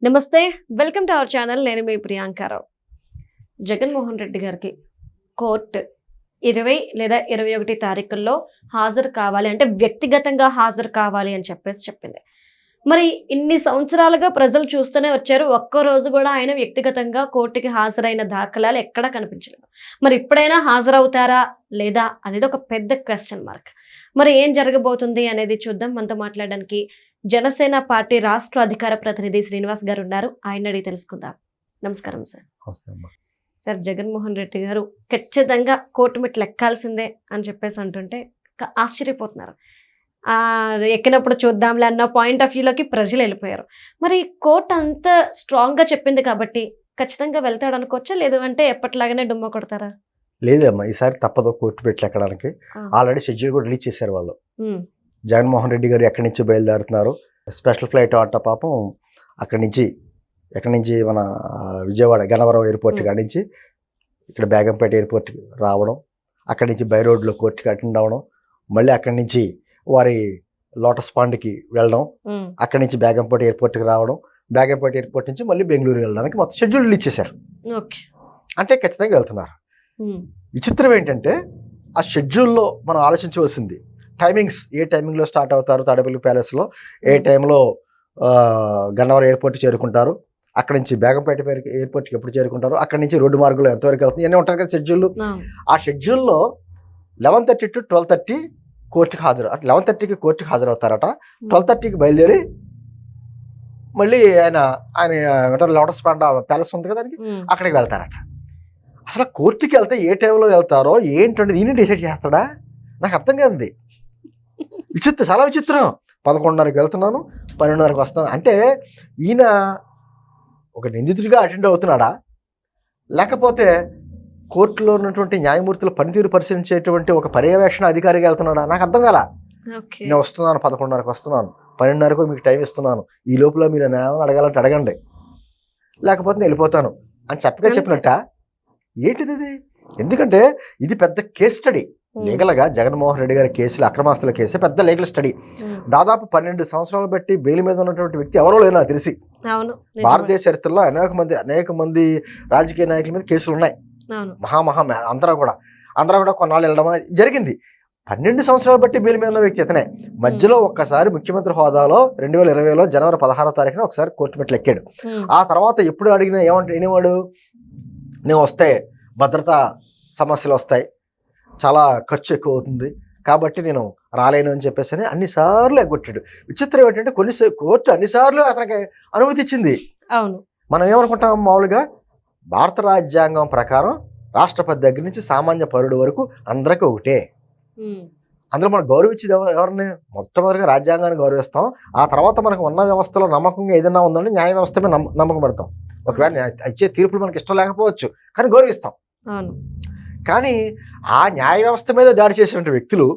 నమస్తే, welcome to our channel. నేను మీ ప్రియాంకారావు. జగన్మోహన్ రెడ్డి గారికి కోర్టు 20 లేదా 21 తారీఖుల్లో హాజరు కావాలి అంటే వ్యక్తిగతంగా హాజరు కావాలి అని చెప్పింది. మరి ఇన్ని సంవత్సరాలుగా ప్రజలు చూస్తూనే వచ్చారు. ఒక్కరోజు కూడా ఆయన వ్యక్తిగతంగా కోర్టుకి హాజరైన దాఖలాలు ఎక్కడా కనిపించలేదు. మరి ఇప్పుడైనా హాజరవుతారా లేదా అనేది ఒక పెద్ద క్వశ్చన్ మార్క్. మరి ఏం జరగబోతుంది అనేది చూద్దాం. మనతో మాట్లాడడానికి జనసేన పార్టీ రాష్ట్ర అధికార ప్రతినిధి శ్రీనివాస్ గారు ఉన్నారు. ఆయన అడిగి తెలుసుకుందాం. నమస్కారం సార్. సార్, జగన్మోహన్ రెడ్డి గారు ఖచ్చితంగా కోర్టు మెట్లు ఎక్కాల్సిందే అని చెప్పేసి అంటుంటే ఆశ్చర్యపోతున్నారు. ఎక్కినప్పుడు చూద్దాంలే అన్న పాయింట్ ఆఫ్ వ్యూలోకి ప్రజలు వెళ్ళిపోయారు. మరి కోర్టు అంత స్ట్రాంగ్గా చెప్పింది కాబట్టి ఖచ్చితంగా వెళ్తాడు అనుకోవచ్చా, లేదు అంటే ఎప్పటిలాగానే డుమ్మ కొడతారా? లేదమ్మా, ఈసారి తప్పదు కోర్టు పెట్టి ఎక్కడానికి. ఆల్రెడీ షెడ్యూల్ కూడా రిలీజ్ చేశారు వాళ్ళు. జగన్మోహన్ రెడ్డి గారు ఎక్కడి నుంచి బయలుదేరుతున్నారు, స్పెషల్ ఫ్లైట్ అంట పాపం ఎక్కడి నుంచి మన విజయవాడ గన్నవరం ఎయిర్పోర్ట్ కాడి నుంచి ఇక్కడ బేగంపేట ఎయిర్పోర్ట్కి రావడం, అక్కడి నుంచి బై రోడ్లో కోర్టుకి అటెండ్ అవ్వడం, మళ్ళీ అక్కడి నుంచి వారి లోటస్ పాండ్కి వెళ్ళడం, అక్కడి నుంచి బేగంపేట ఎయిర్పోర్ట్కి రావడం, బేగంపేట ఎయిర్పోర్ట్ నుంచి మళ్ళీ బెంగళూరు వెళ్ళడానికి మొత్తం షెడ్యూల్ రిలీజ్ చేశారు. అంటే ఖచ్చితంగా వెళ్తున్నారు. విచిత్రం ఏంటంటే ఆ షెడ్యూల్లో మనం ఆలోచించవలసింది టైమింగ్స్. ఏ టైమింగ్లో స్టార్ట్ అవుతారు తాడేపల్లి ప్యాలెస్లో, ఏ టైంలో గన్నవరం ఎయిర్పోర్ట్ చేరుకుంటారు, అక్కడి నుంచి బేగంపేట ఎయిర్పోర్ట్కి ఎప్పుడు చేరుకుంటారు, అక్కడి నుంచి రోడ్డు మార్గంలో ఎంతవరకు వెళ్తుంది, ఇవన్నీ ఉంటాయి కదా షెడ్యూల్. ఆ షెడ్యూల్లో 11:30 to 12:30 కోర్టుకి హాజరు. 11:30కి కోర్టుకి హాజరవుతారట. 12:30కి బయలుదేరి మళ్ళీ ఆయన లోటస్ పాండ్ ప్యాలెస్ ఉంది కదా దానికి, అక్కడికి వెళ్తారట. అసలు కోర్టుకి వెళ్తే ఏ టైంలో వెళ్తారో ఏంటంటే ఈయన డిసైడ్ చేస్తాడా? నాకు అర్థం కాదు. విచిత్రం, చాలా విచిత్రం. 11:30కి వెళ్తున్నాను, 12:30కి వస్తున్నాను అంటే ఈయన ఒక నిందితుడిగా అటెండ్ అవుతున్నాడా, లేకపోతే కోర్టులో ఉన్నటువంటి న్యాయమూర్తుల పనితీరు పరిశీలించేటువంటి ఒక పర్యవేక్షణ అధికారిగా వెళ్తున్నాడా? నాకు అర్థం కాల. నేను వస్తున్నాను, 11:30కి వస్తున్నాను, 12:30కు మీకు టైం ఇస్తున్నాను, ఈ లోపల మీరు ఏమైనా అడగాలంటే అడగండి, లేకపోతే నేను వెళ్ళిపోతాను అని చెప్పినట్ట ఏంటిది ఇది? ఎందుకంటే ఇది పెద్ద కేస్ స్టడీ. లీగల్గా జగన్మోహన్ రెడ్డి గారి కేసులు, అక్రమాస్తుల కేసు పెద్ద లీగల్ స్టడీ. దాదాపు 12 సంవత్సరాలు బట్టి బెయిల్ మీద ఉన్నటువంటి వ్యక్తి ఎవరో లేరు నాకు తెలిసి. భారతదేశ చరిత్రలో అనేక మంది రాజకీయ నాయకుల మీద కేసులు ఉన్నాయి. అందరూ కూడా కొన్నాళ్ళు వెళ్ళడం జరిగింది. 12 సంవత్సరాలు బట్టి బెయిల్ మీద ఉన్న వ్యక్తి ఇతనే. మధ్యలో ఒక్కసారి ముఖ్యమంత్రి హోదాలో 2020లో జనవరి 16వ తారీఖున ఒకసారి కోర్టు మెట్లు ఎక్కాడు. ఆ తర్వాత ఎప్పుడు అడిగినా ఏమనేవాడు, నేను వస్తే భద్రతా సమస్యలు వస్తాయి, చాలా ఖర్చు ఎక్కువ అవుతుంది, కాబట్టి నేను రాలేను అని చెప్పేసి అన్నిసార్లు ఎగ్గొట్టాడు. విచిత్రం ఏంటంటే కోర్టు అన్నిసార్లు అతనికి అనుమతి ఇచ్చింది. అవును, మనం ఏమనుకుంటాం మామూలుగా భారత రాజ్యాంగం ప్రకారం రాష్ట్రపతి దగ్గర నుంచి సామాన్య పౌరుడు వరకు అందరికీ ఒకటే. అందులో మనం గౌరవించేది ఎవరిని? మొట్టమొదటిగా రాజ్యాంగాన్ని గౌరవిస్తాం. ఆ తర్వాత మనకు ఉన్న వ్యవస్థలో నమ్మకంగా ఏదైనా ఉందంటే న్యాయ వ్యవస్థ మీద నమ్మకం పెడతాం. ఒకవేళ ఇచ్చే తీర్పులు మనకి ఇష్టం లేకపోవచ్చు, కానీ గౌరవిస్తాం. కానీ ఆ న్యాయ వ్యవస్థ మీద దాడి చేసినటువంటి వ్యక్తులు,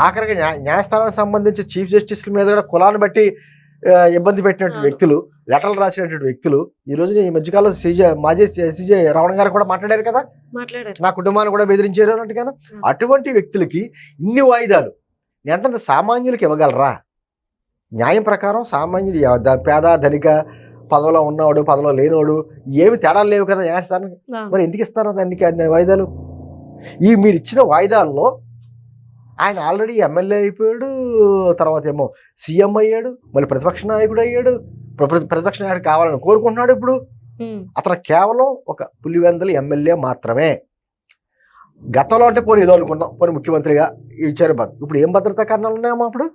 ఆఖరికి న్యాయస్థానానికి సంబంధించి చీఫ్ జస్టిస్ల మీద కూడా కులాన్ని బట్టి ఇబ్బంది పెట్టినటువంటి వ్యక్తులు, లెటర్లు రాసినటువంటి వ్యక్తులు, ఈ రోజు ఈ మధ్యకాలంలో మాజీ సిజే రావణ గారు కూడా మాట్లాడారు కదా, నా కుటుంబాన్ని కూడా బెదిరించారు అన్నట్టుగా. అటువంటి వ్యక్తులకి ఇన్ని వాయిదాలు అంటే సామాన్యులకి ఇవ్వగలరా? న్యాయం ప్రకారం సామాన్యుడు పేద ధనిక, పదవిలో ఉన్నవాడు పదవిలో లేనివాడు ఏమి తేడాలు లేవు కదా న్యాయస్థానానికి. మరి ఎందుకు ఇస్తున్నారు దానికి అన్ని వాయిదాలు? మీరు ఇచ్చిన వాయిదాల్లో ఆయన ఆల్రెడీ ఎమ్మెల్యే అయిపోయాడు, తర్వాత ఏమో సీఎం అయ్యాడు, మళ్ళీ ప్రతిపక్ష నాయకుడు అయ్యాడు, ప్రతిపక్ష నాయకుడు కావాలని కోరుకుంటున్నాడు. ఇప్పుడు అతను కేవలం ఒక పులివెందుల ఎమ్మెల్యే మాత్రమే. గతంలో అంటే పోనీ ఏదో అనుకుంటాం, పోనీ ముఖ్యమంత్రిగా ఇచ్చారు. ఇప్పుడు ఏం భద్రతా కారణాలు ఉన్నాయమ్మా? అప్పుడు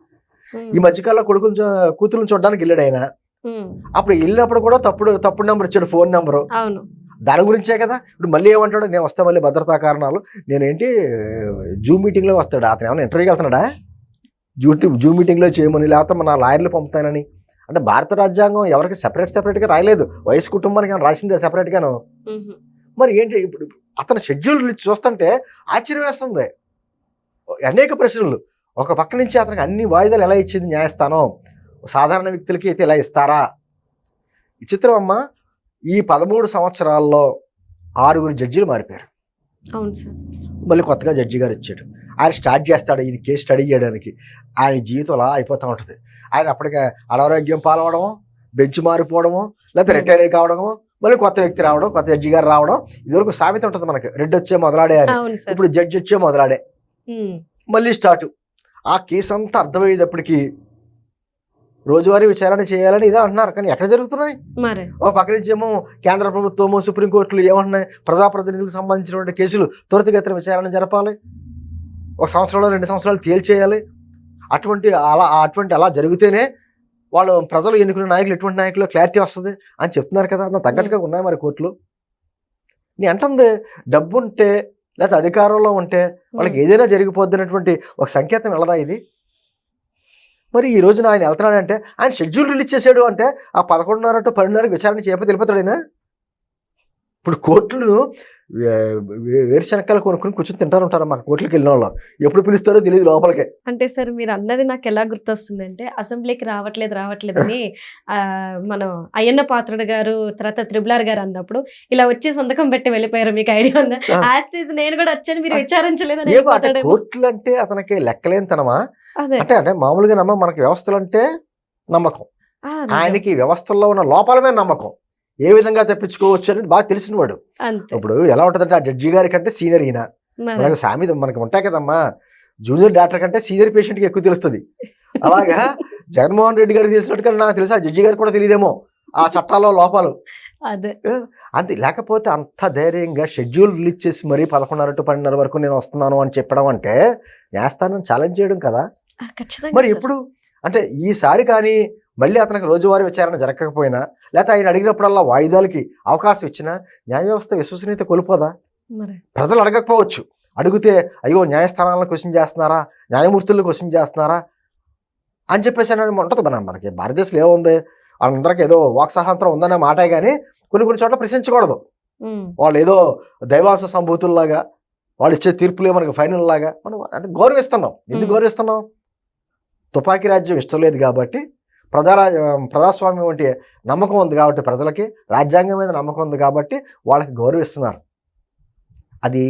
ఈ మధ్యకాలంలో కూతురుని చూడడానికి వెళ్ళాడు ఆయన. అప్పుడు వెళ్ళినప్పుడు కూడా తప్పుడు నెంబర్ ఇచ్చాడు, ఫోన్ నెంబరు. దాని గురించే కదా. ఇప్పుడు మళ్ళీ ఏమంటాడు, నేను వస్తా మళ్ళీ భద్రతా కారణాలు, నేనేంటి జూమ్ మీటింగ్లో వస్తాడు. అతను ఏమైనా ఇంటర్వ్యూకి వెళ్తున్నాడా? జూమ్ మీటింగ్లో చేయమని, లేకపోతే నా లాయర్లు పంపుతానని. అంటే భారత రాజ్యాంగం ఎవరికి సెపరేట్గా రాయలేదు, వయసు కుటుంబానికి ఏమైనా రాసిందే సెపరేట్గాను. మరి ఏంటి ఇప్పుడు అతను షెడ్యూల్ చూస్తుంటే ఆశ్చర్యం వేస్తుంది. అనేక ప్రశ్నలు. ఒక పక్క నుంచి అతనికి అన్ని వాయిదాలు ఎలా ఇచ్చింది న్యాయస్థానం, సాధారణ వ్యక్తులకి అయితే ఇలా ఇస్తారా? విచిత్రం అమ్మా. ఈ 13 సంవత్సరాల్లో 6 జడ్జీలు మారిపోయారు. అవును సార్. మళ్ళీ కొత్తగా జడ్జి గారు ఇచ్చాడు. ఆయన స్టార్ట్ చేస్తాడు ఈ కేసు స్టడీ చేయడానికి. ఆయన జీవితం అలా అయిపోతూ ఉంటుంది. ఆయన అప్పటికే అనారోగ్యం పాలవడం, బెంచ్ మారిపోవడము, లేకపోతే రిటైర్ కావడము, మళ్ళీ కొత్త వ్యక్తి రావడం, కొత్త జడ్జి గారు రావడం. ఇదివరకు సామెత ఉంటుంది మనకి, రెడ్ వచ్చే మొదలాడే అని. ఇప్పుడు జడ్జి వచ్చే మొదలాడే, మళ్ళీ స్టార్ట్. ఆ కేసు అంతా అర్థమయ్యేటప్పటికి రోజువారీ విచారణ చేయాలని ఇదే అంటున్నారు, కానీ ఎక్కడ జరుగుతున్నాయి? ఓ పక్క నుంచి ఏమో కేంద్ర ప్రభుత్వము, సుప్రీంకోర్టులు ఏమంటున్నాయి, ప్రజాప్రతినిధులకు సంబంధించినటువంటి కేసులు త్వరితగతిన విచారణ జరపాలి, 1 సంవత్సరంలో 2 సంవత్సరాలు తేల్చేయాలి. అటువంటి అలా జరిగితేనే వాళ్ళు ప్రజలు ఎన్నుకునే నాయకులు ఎటువంటి నాయకులు క్లారిటీ వస్తుంది అని చెప్తున్నారు కదా. నా తగ్గట్టుగా ఉన్నాయి మరి కోర్టులు. నీ అంటుంది డబ్బు ఉంటే లేకపోతే అధికారంలో ఉంటే వాళ్ళకి ఏదైనా జరిగిపోద్ది అనేటువంటి ఒక సంకేతం వెళ్ళదా ఇది? మరి ఈ రోజున ఆయన వెళ్తున్నాడంటే, ఆయన షెడ్యూల్ రిలీజ్ చేశాడు అంటే ఆ 11:30 to 12:30 విచారణ చేయకపోతే వెళ్ళిపోతాడు ఆయన. ఇప్పుడు కోర్టులు వేరుశనక్కాయలు కొనుక్కొని కూర్చొని తింటారు ఉంటారు మన కోర్టులకు వెళ్ళిన వాళ్ళు. ఎప్పుడు పిలుస్తారో తెలియదు లోపలికే. అంటే సార్ మీరు అన్నది నాకు ఎలా గుర్తొస్తుంది అంటే, అసెంబ్లీకి రావట్లేదని మనం అయ్యన్న పాత్రుడు గారు తర్వాత త్రిబులార్ గారు అన్నప్పుడు ఇలా వచ్చి సంతకం పెట్టి వెళ్ళిపోయారు. మీకు ఐడియా ఉందా? యాస్టీజ్ నేను కూడా వచ్చాను, మీరు విచారించలేదని. కోర్టులు అంటే అతనికి లెక్కలేనితనమా? అంటే మామూలుగా మనకి వ్యవస్థలు అంటే నమ్మకం, ఆయనకి వ్యవస్థల్లో ఉన్న లోపాల మీద నమ్మకం. ఏ విధంగా తప్పించుకోవచ్చు అనేది బాగా తెలిసినవాడు. ఇప్పుడు ఎలా ఉంటుందంటే, ఆ జడ్జి గారి కంటే సీనియర్ ఈయన. మనకు సామెత మనకి ఉంటాయి కదమ్మా, జూనియర్ డాక్టర్ కంటే సీనియర్ పేషెంట్కి ఎక్కువ తెలుస్తుంది. అలాగా జగన్మోహన్ రెడ్డి గారికి తెలిసినట్టుగా నాకు తెలుసు ఆ జడ్జి గారికి కూడా తెలియదేమో ఆ చట్టాల్లో లోపాలు. అంతే, లేకపోతే అంత ధైర్యంగా షెడ్యూల్ రిలీజ్ చేసి మరీ 11:30 to 12:30 వరకు నేను వస్తున్నాను అని చెప్పడం అంటే న్యాయస్థానం ఛాలెంజ్ చేయడం కదా. మరి ఎప్పుడు అంటే ఈసారి కానీ మళ్ళీ అతనికి రోజువారీ విచారణ జరగకపోయినా, లేకపోతే ఆయన అడిగినప్పుడల్లా వాయిదాలకి అవకాశం ఇచ్చినా న్యాయ వ్యవస్థ విశ్వసనీయత కోల్పోదా? ప్రజలు అడగకపోవచ్చు, అడిగితే అయ్యో న్యాయస్థానాలను క్వశ్చన్ చేస్తున్నారా, న్యాయమూర్తులను క్వశ్చన్ చేస్తున్నారా అని చెప్పేసి అని ఉంటుంది. మనకి భారతదేశంలో ఏముంది, అందరికి ఏదో వాక్సాహంతరం ఉందనే మాటే కానీ కొన్ని చోట్ల ప్రశ్నించకూడదు. వాళ్ళు ఏదో దైవాంశ సంభూతుల్లాగా వాళ్ళు ఇచ్చే తీర్పులే మనకి ఫైనల్ లాగా మనం అంటే గౌరవిస్తున్నాం. ఎందుకు గౌరవిస్తున్నాం? తుపాకీ రాజ్యం ఇష్టం లేదు కాబట్టి, ప్రజాస్వామ్యం వంటి నమ్మకం ఉంది కాబట్టి, ప్రజలకి రాజ్యాంగం మీద నమ్మకం ఉంది కాబట్టి వాళ్ళకి గౌరవిస్తున్నారు. అది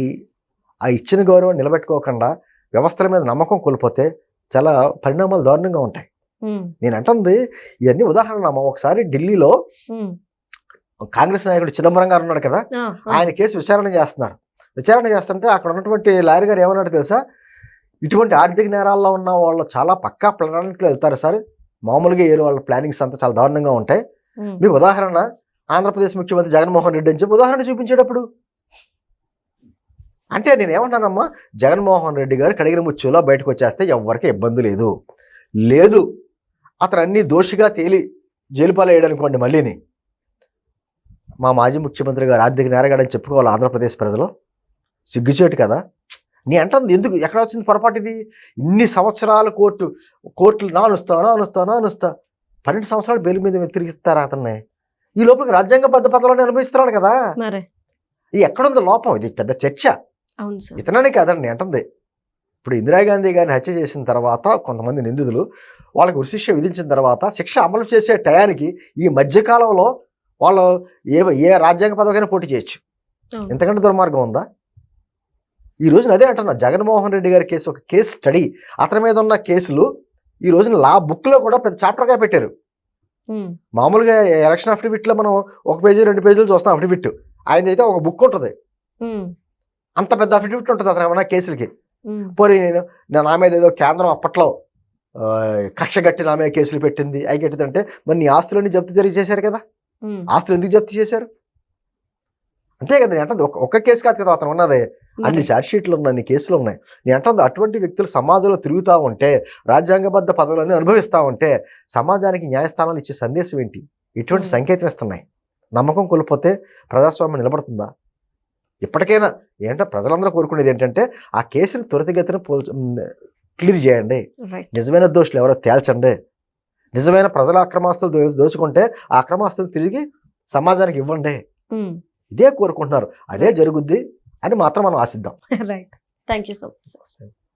ఆ ఇచ్చిన గౌరవం నిలబెట్టుకోకుండా వ్యవస్థల మీద నమ్మకం కోల్పోతే చాలా పరిణామాలు దారుణంగా ఉంటాయి. నేను అంటుంది ఇవన్నీ ఉదాహరణ. ఒకసారి ఢిల్లీలో కాంగ్రెస్ నాయకుడు చిదంబరం గారు ఉన్నాడు కదా, ఆయన కేసు విచారణ చేస్తుంటే అక్కడ ఉన్నటువంటి లాయర్ గారు ఏమన్నాడు తెలుసా, ఇటువంటి ఆర్థిక నేరాల్లో ఉన్న వాళ్ళు చాలా పక్కా ప్రణాళికలు వెళ్తారు సార్, మామూలుగా వాళ్ళ ప్లానింగ్స్ అంతా చాలా దారుణంగా ఉంటాయి. మీకు ఉదాహరణ ఆంధ్రప్రదేశ్ ముఖ్యమంత్రి జగన్మోహన్ రెడ్డి అని చెప్పి ఉదాహరణ చూపించేటప్పుడు అంటే నేనేమంటానమ్మా, జగన్మోహన్ రెడ్డి గారు కడిగిన ముచ్చులో బయటకు వచ్చేస్తే ఎవరికి ఇబ్బంది లేదు. అతను అన్ని దోషిగా తేలి జైలు పాలయ్యాడనుకోండి, మళ్ళీని మా మాజీ ముఖ్యమంత్రి గారు ఆర్థిక నేరగాడని చెప్పుకోవాలి ఆంధ్రప్రదేశ్ ప్రజలు. సిగ్గుచేటు కదా. నీ అంటుంది ఎందుకు, ఎక్కడ వచ్చింది పొరపాటు ఇది? ఇన్ని సంవత్సరాలు కోర్టులు నానుస్తా 12 సంవత్సరాలు బెయిల్ మీద తిరిగిస్తారా అతన్ని? ఈ లోపలికి రాజ్యాంగబద్ధ పదవులను అనుభవిస్తున్నాడు కదా. ఇది ఎక్కడుంది లోపం? ఇది పెద్ద చర్చ. ఇతనని కాదండి అంటుంది. ఇప్పుడు ఇందిరాగాంధీ గారిని హత్య చేసిన తర్వాత కొంతమంది నిందితులు వాళ్ళకి ఉరిశిక్ష విధించిన తర్వాత శిక్ష అమలు చేసే టయానికి ఈ మధ్యకాలంలో వాళ్ళు ఏ రాజ్యాంగ పదవికైనా పోటీ చేయొచ్చు. ఎంతకంటే దుర్మార్గం ఉందా? ఈ రోజున అదే అంటున్నా, జగన్మోహన్ రెడ్డి గారి కేసు ఒక కేస్ స్టడీ. అతని మీద ఉన్న కేసులు ఈ రోజున లా బుక్లో కూడా పెద్ద చాప్టర్గా పెట్టారు. మామూలుగా ఎలక్షన్ అఫిడవిట్లో మనం 1 పేజీ 2 పేజీలు చూస్తాం అఫిడవిట్. ఆయన అయితే ఒక బుక్ ఉంటుంది, అంత పెద్ద అఫిడవిట్ ఉంటుంది అతను ఏమన్నా కేసులకి. పోనీ నా మీద ఏదో కేంద్రం అప్పట్లో కక్ష గట్టి నా మీద కేసులు పెట్టింది అవి కట్టిందంటే మరి నీ ఆస్తులన్నీ జప్తు చేశారు కదా. ఆస్తులు ఎందుకు జప్తు చేశారు? అంతే కదా. నేను అంటే ఒక్క కేసు కాదు కదా అతను ఉన్నది, అన్ని ఛార్జ్షీట్లు ఉన్నాయి, అన్ని కేసులు ఉన్నాయి. నేను అంటే అటువంటి వ్యక్తులు సమాజంలో తిరుగుతూ ఉంటే, రాజ్యాంగబద్ధ పదవులను అనుభవిస్తూ ఉంటే సమాజానికి న్యాయస్థానాలు ఇచ్చే సందేశం ఏంటి? ఎటువంటి సంకేతం ఇస్తున్నాయి? నమ్మకం కోల్పోతే ప్రజాస్వామ్యం నిలబడుతుందా? ఇప్పటికైనా ఏంటంటే ప్రజలందరూ కోరుకునేది ఏంటంటే ఆ కేసుని త్వరితగతిన క్లియర్ చేయండి, నిజమైన దోషులు ఎవరో తేల్చండి, నిజమైన ప్రజల అక్రమాస్తులు దోచుకుంటే ఆ అక్రమాస్తులు తిరిగి సమాజానికి ఇవ్వండి. ఇదే కోరుకుంటున్నారు, అదే జరుగుద్ది అని మాత్రం మనం ఆశిద్దాం. Right, thank you so much.